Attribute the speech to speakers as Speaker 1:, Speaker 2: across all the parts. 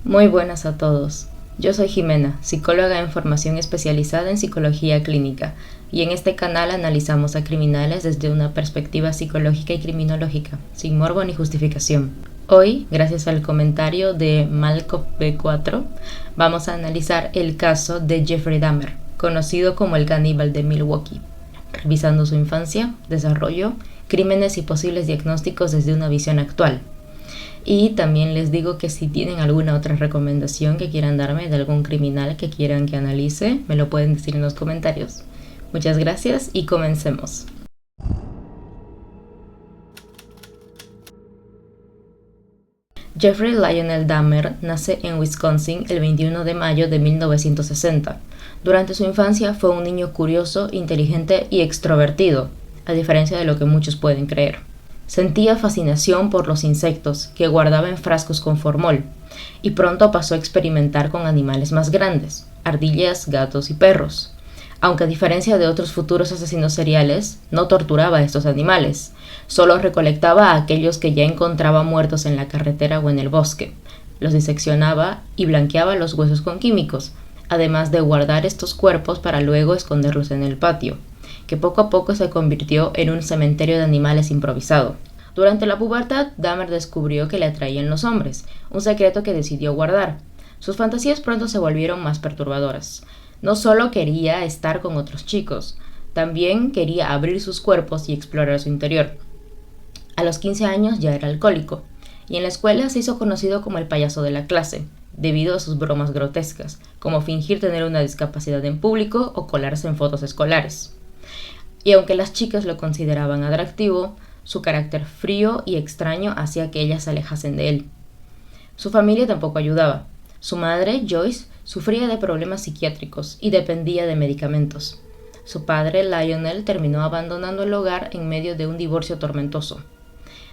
Speaker 1: Muy buenas a todos. Yo soy Jimena, psicóloga en formación especializada en psicología clínica, y en este canal analizamos a criminales desde una perspectiva psicológica y criminológica, sin morbo ni justificación. Hoy, gracias al comentario de Malcolm B4, vamos a analizar el caso de Jeffrey Dahmer, conocido como el caníbal de Milwaukee, revisando su infancia, desarrollo, crímenes y posibles diagnósticos desde una visión actual. Y también les digo que si tienen alguna otra recomendación que quieran darme de algún criminal que quieran que analice, me lo pueden decir en los comentarios. Muchas gracias y comencemos. Jeffrey Lionel Dahmer nace en Wisconsin el 21 de mayo de 1960. Durante su infancia fue un niño curioso, inteligente y extrovertido, a diferencia de lo que muchos pueden creer. Sentía fascinación por los insectos que guardaba en frascos con formol, y pronto pasó a experimentar con animales más grandes, ardillas, gatos y perros. Aunque a diferencia de otros futuros asesinos seriales, no torturaba a estos animales, solo recolectaba a aquellos que ya encontraba muertos en la carretera o en el bosque, los diseccionaba y blanqueaba los huesos con químicos, además de guardar estos cuerpos para luego esconderlos en el patio, que poco a poco se convirtió en un cementerio de animales improvisado. Durante la pubertad, Dahmer descubrió que le atraían los hombres, un secreto que decidió guardar. Sus fantasías pronto se volvieron más perturbadoras. No solo quería estar con otros chicos, también quería abrir sus cuerpos y explorar su interior. A los 15 años ya era alcohólico, y en la escuela se hizo conocido como el payaso de la clase, debido a sus bromas grotescas, como fingir tener una discapacidad en público o colarse en fotos escolares. Y aunque las chicas lo consideraban atractivo, su carácter frío y extraño hacía que ellas se alejasen de él. Su familia tampoco ayudaba. Su madre, Joyce, sufría de problemas psiquiátricos y dependía de medicamentos. Su padre, Lionel, terminó abandonando el hogar en medio de un divorcio tormentoso.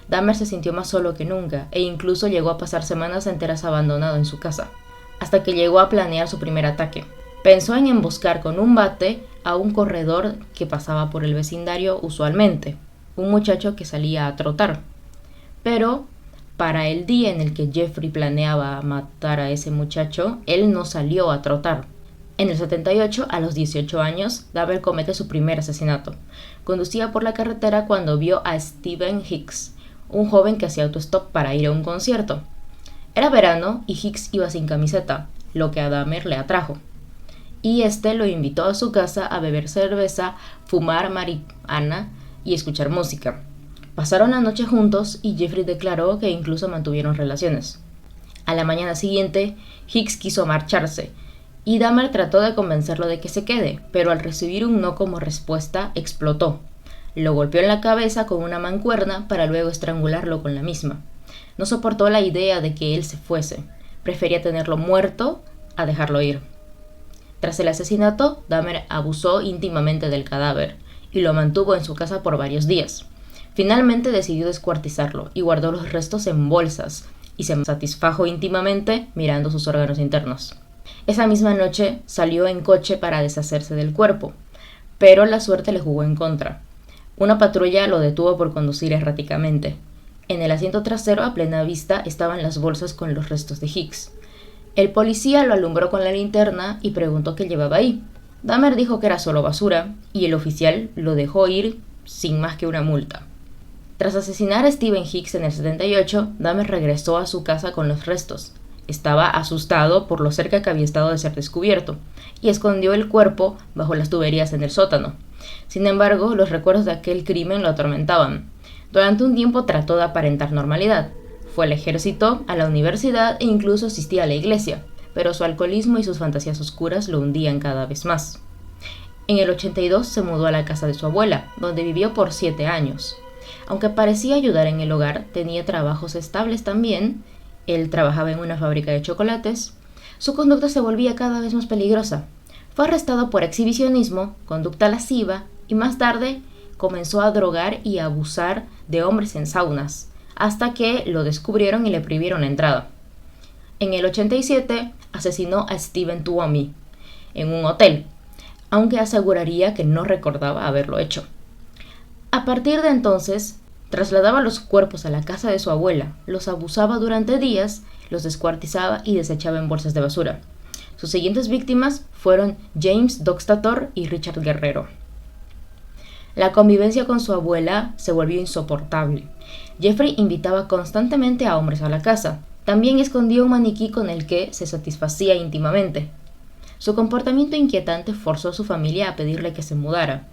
Speaker 1: Dahmer se sintió más solo que nunca e incluso llegó a pasar semanas enteras abandonado en su casa, hasta que llegó a planear su primer ataque. Pensó en emboscar con un bate a un corredor que pasaba por el vecindario usualmente, un muchacho que salía a trotar. Pero para el día en el que Jeffrey planeaba matar a ese muchacho, él no salió a trotar. En el 78, a los 18 años, Dahmer comete su primer asesinato. Conducía por la carretera cuando vio a Stephen Hicks, un joven que hacía autostop para ir a un concierto. Era verano y Hicks iba sin camiseta, lo que a Dahmer le atrajo. Y este lo invitó a su casa a beber cerveza, fumar marihuana y escuchar música. Pasaron la noche juntos y Jeffrey declaró que incluso mantuvieron relaciones. A la mañana siguiente, Hicks quiso marcharse y Dahmer trató de convencerlo de que se quede, pero al recibir un no como respuesta, explotó. Lo golpeó en la cabeza con una mancuerna para luego estrangularlo con la misma. No soportó la idea de que él se fuese. Prefería tenerlo muerto a dejarlo ir. Tras el asesinato, Dahmer abusó íntimamente del cadáver y lo mantuvo en su casa por varios días. Finalmente decidió descuartizarlo y guardó los restos en bolsas y se satisfajo íntimamente mirando sus órganos internos. Esa misma noche salió en coche para deshacerse del cuerpo, pero la suerte le jugó en contra. Una patrulla lo detuvo por conducir erráticamente. En el asiento trasero a plena vista estaban las bolsas con los restos de Hicks. El policía lo alumbró con la linterna y preguntó qué llevaba ahí. Dahmer dijo que era solo basura y el oficial lo dejó ir sin más que una multa. Tras asesinar a Stephen Hicks en el 78, Dahmer regresó a su casa con los restos. Estaba asustado por lo cerca que había estado de ser descubierto y escondió el cuerpo bajo las tuberías en el sótano. Sin embargo, los recuerdos de aquel crimen lo atormentaban. Durante un tiempo trató de aparentar normalidad. Fue al ejército, a la universidad e incluso asistía a la iglesia, pero su alcoholismo y sus fantasías oscuras lo hundían cada vez más. En el 82 se mudó a la casa de su abuela, donde vivió por 7 años. Aunque parecía ayudar en el hogar, tenía trabajos estables también. Él trabajaba en una fábrica de chocolates. Su conducta se volvía cada vez más peligrosa. Fue arrestado por exhibicionismo, conducta lasciva y más tarde comenzó a drogar y a abusar de hombres en saunas, hasta que lo descubrieron y le prohibieron la entrada. En el 87 asesinó a Stephen Tuomi en un hotel, aunque aseguraría que no recordaba haberlo hecho. A partir de entonces, trasladaba los cuerpos a la casa de su abuela, los abusaba durante días, los descuartizaba y desechaba en bolsas de basura. Sus siguientes víctimas fueron James Doxtator y Richard Guerrero. La convivencia con su abuela se volvió insoportable. Jeffrey invitaba constantemente a hombres a la casa. También escondía un maniquí con el que se satisfacía íntimamente. Su comportamiento inquietante forzó a su familia a pedirle que se mudara.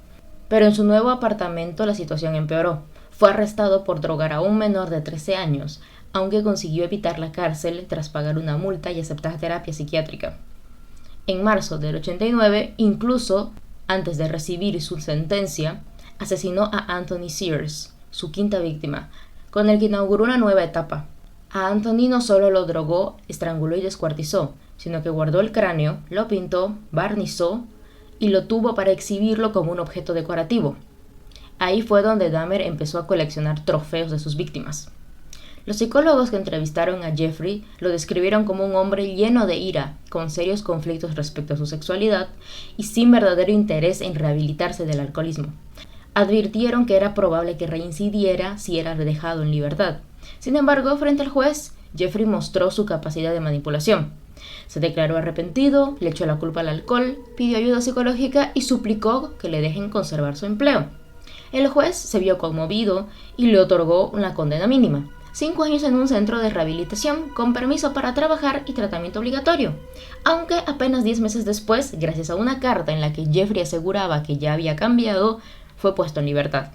Speaker 1: Pero en su nuevo apartamento la situación empeoró. Fue arrestado por drogar a un menor de 13 años, aunque consiguió evitar la cárcel tras pagar una multa y aceptar terapia psiquiátrica. En marzo del 89, incluso antes de recibir su sentencia, asesinó a Anthony Sears, su quinta víctima, con el que inauguró una nueva etapa. A Anthony no solo lo drogó, estranguló y descuartizó, sino que guardó el cráneo, lo pintó, barnizó y lo tuvo para exhibirlo como un objeto decorativo. Ahí fue donde Dahmer empezó a coleccionar trofeos de sus víctimas. Los psicólogos que entrevistaron a Jeffrey lo describieron como un hombre lleno de ira, con serios conflictos respecto a su sexualidad y sin verdadero interés en rehabilitarse del alcoholismo. Advirtieron que era probable que reincidiera si era dejado en libertad. Sin embargo, frente al juez, Jeffrey mostró su capacidad de manipulación. Se declaró arrepentido, le echó la culpa al alcohol, pidió ayuda psicológica y suplicó que le dejen conservar su empleo. El juez se vio conmovido y le otorgó una condena mínima: 5 años en un centro de rehabilitación con permiso para trabajar y tratamiento obligatorio, aunque apenas 10 meses después, gracias a una carta en la que Jeffrey aseguraba que ya había cambiado, fue puesto en libertad.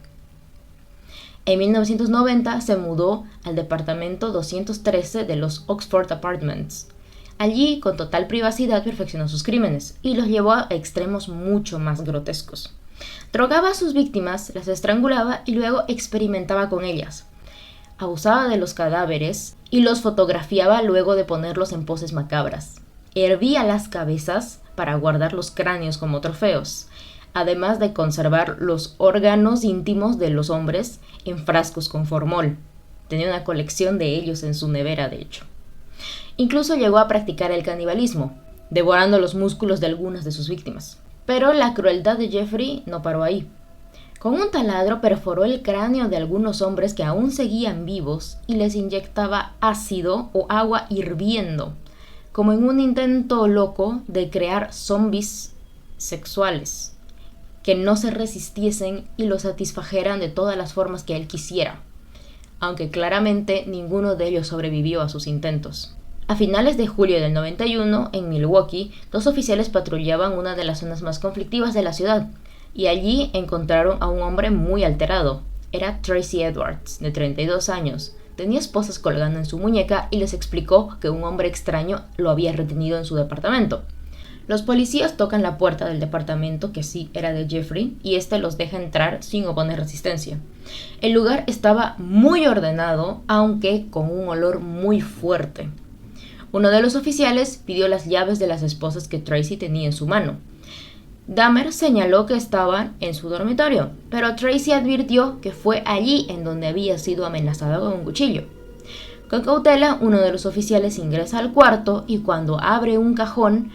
Speaker 1: En 1990 se mudó al departamento 213 de los Oxford Apartments. Allí, con total privacidad, perfeccionó sus crímenes y los llevó a extremos mucho más grotescos. Drogaba a sus víctimas, las estrangulaba y luego experimentaba con ellas. Abusaba de los cadáveres y los fotografiaba luego de ponerlos en poses macabras. Hervía las cabezas para guardar los cráneos como trofeos, además de conservar los órganos íntimos de los hombres en frascos con formol. Tenía una colección de ellos en su nevera, de hecho. Incluso llegó a practicar el canibalismo, devorando los músculos de algunas de sus víctimas. Pero la crueldad de Jeffrey no paró ahí. Con un taladro perforó el cráneo de algunos hombres que aún seguían vivos y les inyectaba ácido o agua hirviendo, como en un intento loco de crear zombies sexuales que no se resistiesen y lo satisfajeran de todas las formas que él quisiera, aunque claramente ninguno de ellos sobrevivió a sus intentos. A finales de julio del 91, en Milwaukee, 2 oficiales patrullaban una de las zonas más conflictivas de la ciudad, y allí encontraron a un hombre muy alterado. Era Tracy Edwards, de 32 años. Tenía esposas colgando en su muñeca y les explicó que un hombre extraño lo había retenido en su departamento. Los policías tocan la puerta del departamento, que sí era de Jeffrey, y este los deja entrar sin oponer resistencia. El lugar estaba muy ordenado, aunque con un olor muy fuerte. Uno de los oficiales pidió las llaves de las esposas que Tracy tenía en su mano. Dahmer señaló que estaban en su dormitorio, pero Tracy advirtió que fue allí en donde había sido amenazada con un cuchillo. Con cautela, uno de los oficiales ingresa al cuarto y cuando abre un cajón,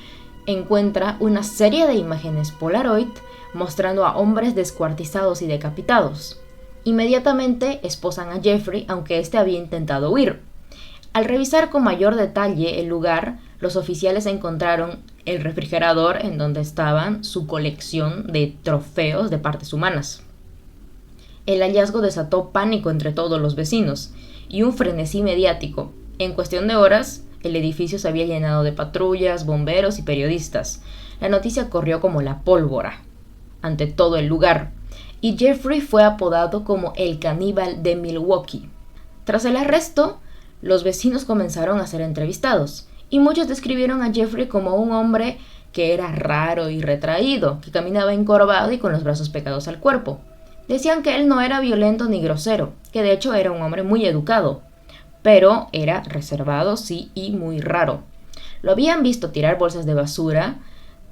Speaker 1: encuentra una serie de imágenes Polaroid mostrando a hombres descuartizados y decapitados. Inmediatamente esposan a Jeffrey, aunque éste había intentado huir. Al revisar con mayor detalle el lugar, los oficiales encontraron el refrigerador en donde estaban su colección de trofeos de partes humanas. El hallazgo desató pánico entre todos los vecinos y un frenesí mediático. En cuestión de horas, el edificio se había llenado de patrullas, bomberos y periodistas. La noticia corrió como la pólvora ante todo el lugar, y Jeffrey fue apodado como el caníbal de Milwaukee. Tras el arresto, los vecinos comenzaron a ser entrevistados, y muchos describieron a Jeffrey como un hombre que era raro y retraído, que caminaba encorvado y con los brazos pegados al cuerpo. Decían que él no era violento ni grosero, que de hecho era un hombre muy educado, pero era reservado, sí, y muy raro. Lo habían visto tirar bolsas de basura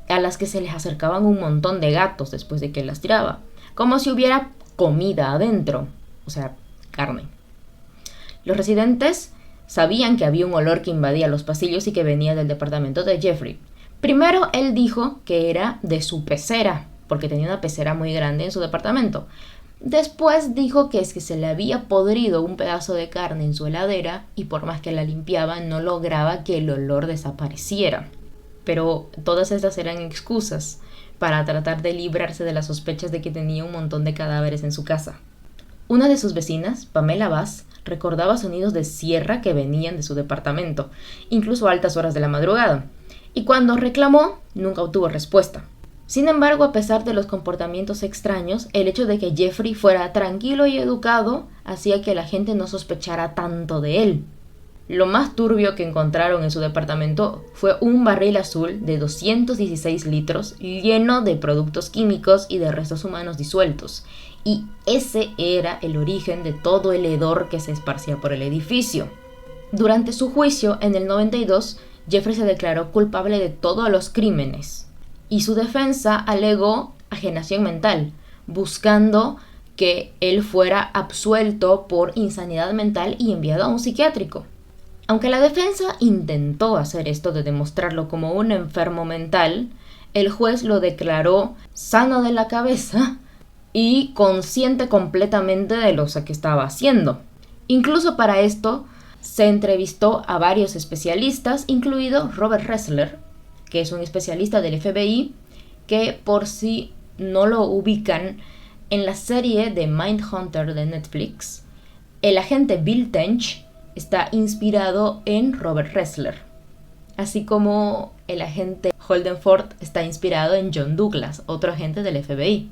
Speaker 1: a las que se les acercaban un montón de gatos después de que las tiraba, como si hubiera comida adentro, o sea, carne. Los residentes sabían que había un olor que invadía los pasillos y que venía del departamento de Jeffrey. Primero él dijo que era de su pecera, porque tenía una pecera muy grande en su departamento, Después dijo que es que se le había podrido un pedazo de carne en su heladera y por más que la limpiaba no lograba que el olor desapareciera. Pero todas estas eran excusas para tratar de librarse de las sospechas de que tenía un montón de cadáveres en su casa. Una de sus vecinas, Pamela Bass, recordaba sonidos de sierra que venían de su departamento, incluso a altas horas de la madrugada, y cuando reclamó, nunca obtuvo respuesta. Sin embargo, a pesar de los comportamientos extraños, el hecho de que Jeffrey fuera tranquilo y educado hacía que la gente no sospechara tanto de él. Lo más turbio que encontraron en su departamento fue un barril azul de 216 litros lleno de productos químicos y de restos humanos disueltos, y ese era el origen de todo el hedor que se esparcía por el edificio. Durante su juicio, en el 92, Jeffrey se declaró culpable de todos los crímenes, y su defensa alegó ajenación mental, buscando que él fuera absuelto por insanidad mental y enviado a un psiquiátrico. Aunque la defensa intentó hacer esto de demostrarlo como un enfermo mental, el juez lo declaró sano de la cabeza y consciente completamente de lo que estaba haciendo. Incluso para esto se entrevistó a varios especialistas, incluido Robert Ressler, que es un especialista del FBI, que por si no lo ubican, en la serie de Mindhunter de Netflix, el agente Bill Tench está inspirado en Robert Ressler, así como el agente Holden Ford está inspirado en John Douglas, otro agente del FBI.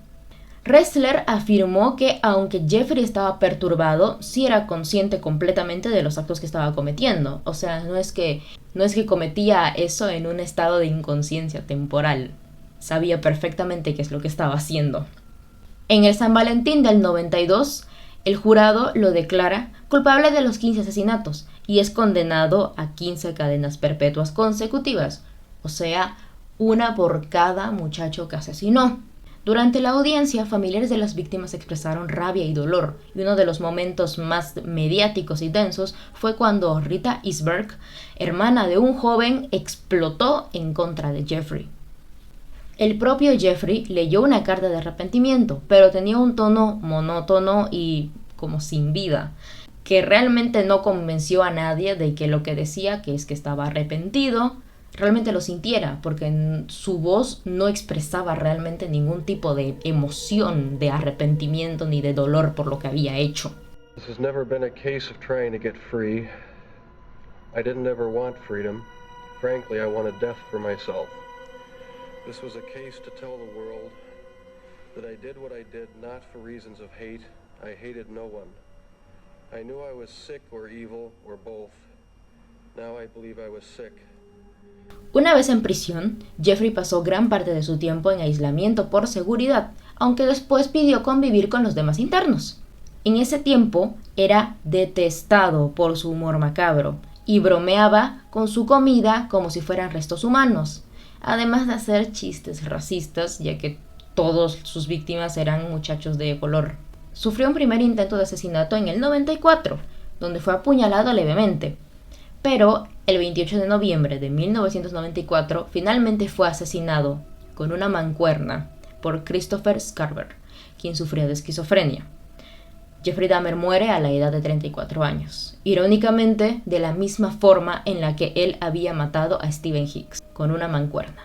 Speaker 1: Ressler afirmó que aunque Jeffrey estaba perturbado, sí era consciente completamente de los actos que estaba cometiendo. O sea, no es que cometía eso en un estado de inconsciencia temporal. Sabía perfectamente qué es lo que estaba haciendo. En el San Valentín del 92, el jurado lo declara culpable de los 15 asesinatos y es condenado a 15 cadenas perpetuas consecutivas, o sea, una por cada muchacho que asesinó. Durante la audiencia, familiares de las víctimas expresaron rabia y dolor, y uno de los momentos más mediáticos y tensos fue cuando Rita Isberg, hermana de un joven, explotó en contra de Jeffrey. El propio Jeffrey leyó una carta de arrepentimiento, pero tenía un tono monótono y como sin vida, que realmente no convenció a nadie de que lo que decía, que es que estaba arrepentido, realmente lo sintiera, porque su voz no expresaba realmente ningún tipo de emoción de arrepentimiento ni de dolor por lo que había hecho.
Speaker 2: This has never been a case of trying to get free. I didn't ever want freedom. Frankly, I wanted death for myself. This was a case to tell the world that I did what I did not for reasons of hate. I hated no one. I knew I was sick or evil or both. Now I believe I was sick.
Speaker 1: Una vez en prisión, Jeffrey pasó gran parte de su tiempo en aislamiento por seguridad, aunque después pidió convivir con los demás internos. En ese tiempo era detestado por su humor macabro y bromeaba con su comida como si fueran restos humanos, además de hacer chistes racistas, ya que todas sus víctimas eran muchachos de color. Sufrió un primer intento de asesinato en el 94, donde fue apuñalado levemente, pero el 28 de noviembre de 1994 finalmente fue asesinado con una mancuerna por Christopher Scarver, quien sufría de esquizofrenia. Jeffrey Dahmer muere a la edad de 34 años, irónicamente de la misma forma en la que él había matado a Stephen Hicks, con una mancuerna.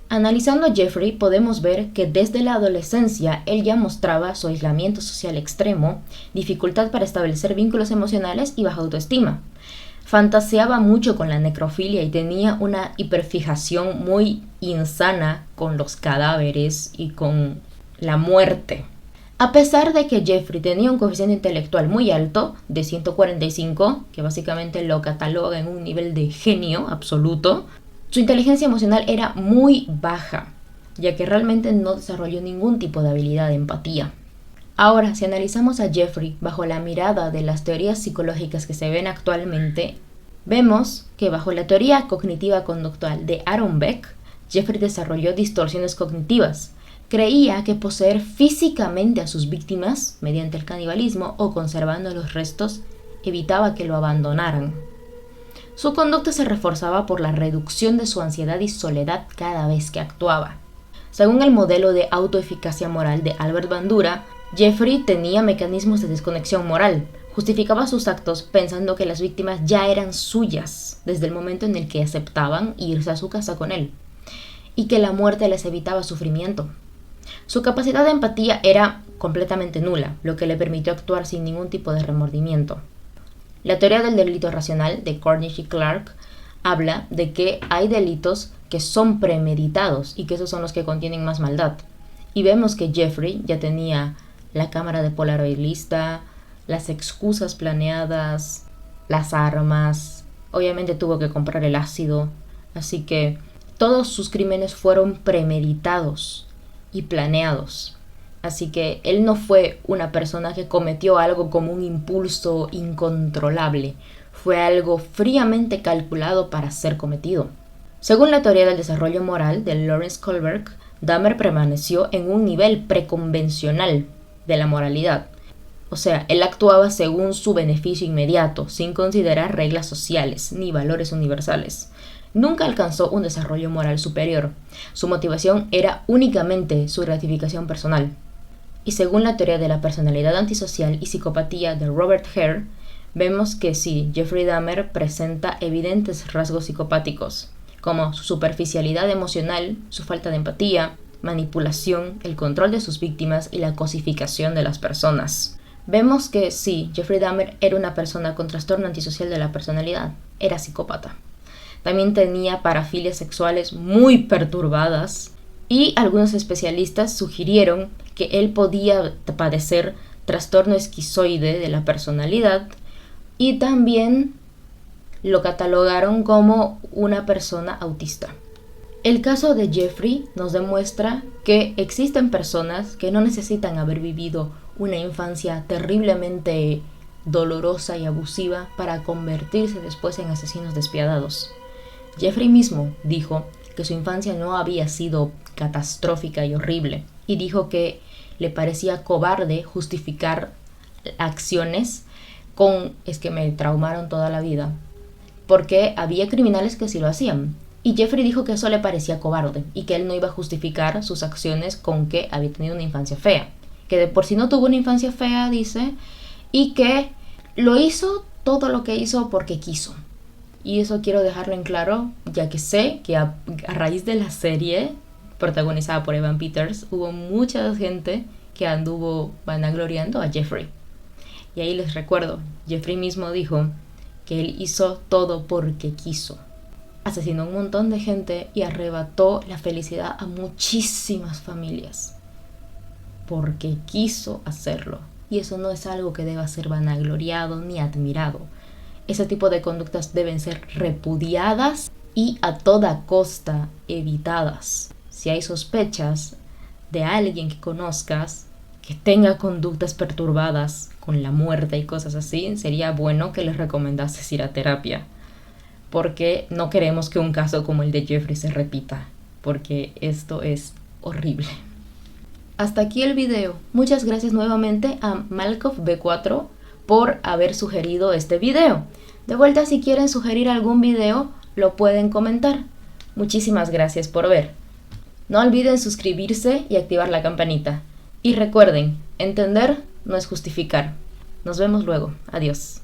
Speaker 1: Analizando a Jeffrey podemos ver que desde la adolescencia él ya mostraba su aislamiento social extremo, dificultad para establecer vínculos emocionales y baja autoestima. Fantaseaba mucho con la necrofilia y tenía una hiperfijación muy insana con los cadáveres y con la muerte. A pesar de que Jeffrey tenía un coeficiente intelectual muy alto, de 145, que básicamente lo cataloga en un nivel de genio absoluto, su inteligencia emocional era muy baja, ya que realmente no desarrolló ningún tipo de habilidad de empatía. Ahora, si analizamos a Jeffrey bajo la mirada de las teorías psicológicas que se ven actualmente, vemos que bajo la teoría cognitiva conductual de Aaron Beck, Jeffrey desarrolló distorsiones cognitivas. Creía que poseer físicamente a sus víctimas, mediante el canibalismo o conservando los restos, evitaba que lo abandonaran. Su conducta se reforzaba por la reducción de su ansiedad y soledad cada vez que actuaba. Según el modelo de autoeficacia moral de Albert Bandura, Jeffrey tenía mecanismos de desconexión moral. Justificaba sus actos pensando que las víctimas ya eran suyas desde el momento en el que aceptaban irse a su casa con él, y que la muerte les evitaba sufrimiento. Su capacidad de empatía era completamente nula, lo que le permitió actuar sin ningún tipo de remordimiento. La teoría del delito racional de Cornish y Clark habla de que hay delitos que son premeditados y que esos son los que contienen más maldad. Y vemos que Jeffrey ya tenía la cámara de Polaroid lista, las excusas planeadas, las armas, obviamente tuvo que comprar el ácido, así que todos sus crímenes fueron premeditados y planeados. Así que él no fue una persona que cometió algo como un impulso incontrolable, fue algo fríamente calculado para ser cometido. Según la teoría del desarrollo moral de Lawrence Kohlberg, Dahmer permaneció en un nivel preconvencional de la moralidad. O sea, él actuaba según su beneficio inmediato, sin considerar reglas sociales ni valores universales. Nunca alcanzó un desarrollo moral superior. Su motivación era únicamente su gratificación personal. Y según la teoría de la personalidad antisocial y psicopatía de Robert Hare, vemos que sí, Jeffrey Dahmer presenta evidentes rasgos psicopáticos, como su superficialidad emocional, su falta de empatía, manipulación, el control de sus víctimas y la cosificación de las personas. Vemos que sí, Jeffrey Dahmer era una persona con trastorno antisocial de la personalidad, era psicópata. También tenía parafilias sexuales muy perturbadas y algunos especialistas sugirieron que él podía padecer trastorno esquizoide de la personalidad y también lo catalogaron como una persona autista. El caso de Jeffrey nos demuestra que existen personas que no necesitan haber vivido una infancia terriblemente dolorosa y abusiva para convertirse después en asesinos despiadados. Jeffrey mismo dijo que su infancia no había sido catastrófica y horrible, y dijo que le parecía cobarde justificar acciones con "es que me traumaron toda la vida", porque había criminales que sí lo hacían. Y Jeffrey dijo que eso le parecía cobarde y que él no iba a justificar sus acciones con que había tenido una infancia fea, que de por sí no tuvo una infancia fea, dice, y que lo hizo todo lo que hizo porque quiso. Y eso quiero dejarlo en claro, ya que sé que a raíz de la serie protagonizada por Evan Peters hubo mucha gente que anduvo vanagloriando a Jeffrey. Y ahí les recuerdo, Jeffrey mismo dijo que él hizo todo porque quiso. Asesinó a un montón de gente y arrebató la felicidad a muchísimas familias porque quiso hacerlo. Y eso no es algo que deba ser vanagloriado ni admirado. Ese tipo de conductas deben ser repudiadas y a toda costa evitadas. Si hay sospechas de alguien que conozcas que tenga conductas perturbadas con la muerte y cosas así, sería bueno que les recomendases ir a terapia, porque no queremos que un caso como el de Jeffrey se repita, porque esto es horrible. Hasta aquí el video. Muchas gracias nuevamente a Malkov B4 por haber sugerido este video. De vuelta, si quieren sugerir algún video, lo pueden comentar. Muchísimas gracias por ver. No olviden suscribirse y activar la campanita. Y recuerden, entender no es justificar. Nos vemos luego. Adiós.